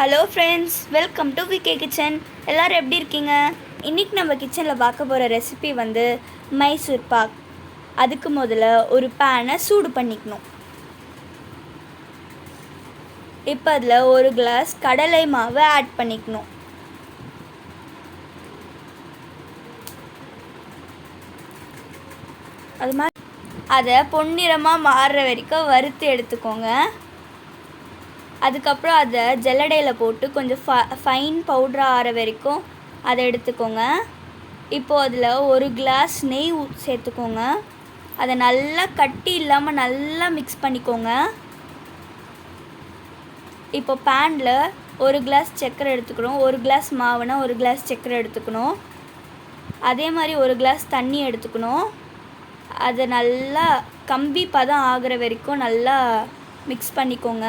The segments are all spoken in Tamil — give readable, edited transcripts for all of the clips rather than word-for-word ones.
Hello friends, welcome to VK kitchen. எல்லோரும் எப்படி இருக்கீங்க? இன்றைக்கி நம்ம கிச்சனில் பார்க்க போகிற ரெசிபி வந்து மைசூர் பாக். அதுக்கு முதல்ல ஒரு பேனை சூடு பண்ணிக்கணும். இப்போ அதில் ஒரு கிளாஸ் கடலை மாவு ஆட் பண்ணிக்கணும். அது மாதிரி அதை பொன்னிறமாக மாறுற வரைக்கும் வறுத்து எடுத்துக்கோங்க. அதுக்கப்புறம் அதை ஜல்லடையில் போட்டு கொஞ்சம் ஃபைன் பவுட்ராக ஆற வரைக்கும் அதை எடுத்துக்கோங்க. இப்போது அதில் ஒரு கிளாஸ் நெய் சேர்த்துக்கோங்க. அதை நல்லா கட்டி இல்லாமல் நல்லா மிக்ஸ் பண்ணிக்கோங்க. இப்போ பேனில் ஒரு கிளாஸ் சர்க்கரை எடுத்துக்கணும். ஒரு கிளாஸ் மாவுனா ஒரு கிளாஸ் சர்க்கரை எடுத்துக்கணும். அதே மாதிரி ஒரு கிளாஸ் தண்ணி எடுத்துக்கணும். அதை நல்லா கம்பி பதம் ஆகிற வரைக்கும் நல்லா மிக்ஸ் பண்ணிக்கோங்க.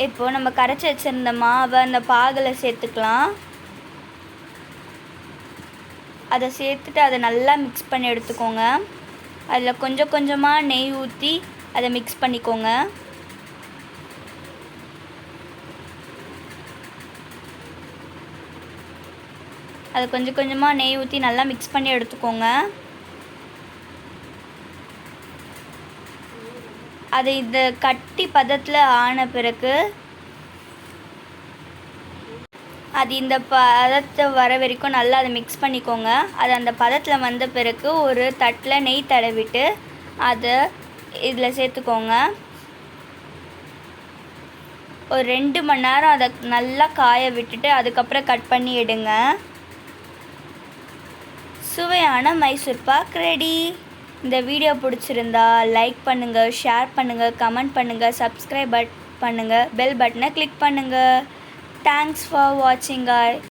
இப்போது நம்ம கரைச்சி வச்சுருந்த மாவை அந்த பாகில் சேர்த்துக்கலாம். அதை சேர்த்துட்டு அதை நல்லா மிக்ஸ் பண்ணி எடுத்துக்கோங்க. அதில் கொஞ்சம் கொஞ்சமாக நெய் ஊற்றி அதை மிக்ஸ் பண்ணிக்கோங்க. அதை கொஞ்சம் கொஞ்சமாக நெய் ஊற்றி நல்லா மிக்ஸ் பண்ணி எடுத்துக்கோங்க. அது இந்த கட்டி பதத்தில் ஆன பிறகு அது இந்த பதத்தை வர வரைக்கும் நல்லா அதை மிக்ஸ் பண்ணிக்கோங்க. அது அந்த பதத்தில் வந்த பிறகு ஒரு தட்டில் நெய் தடவிட்டு அதை இதில் சேர்த்துக்கோங்க. ஒரு 2 மணி நேரம் அதை நல்லா காய விட்டுட்டு அதுக்கப்புறம் கட் பண்ணி எடுங்க. சுவையான மைசூர் பாக் ரெடி. இந்த வீடியோ பிடிச்சிருந்தா லைக் பண்ணுங்கள், ஷேர் பண்ணுங்கள், கமெண்ட் பண்ணுங்கள், சப்ஸ்கிரைப் பண்ணுங்கள், பெல் பட்டனை கிளிக் பண்ணுங்கள். தேங்க்ஸ் ஃபார் வாட்சிங்.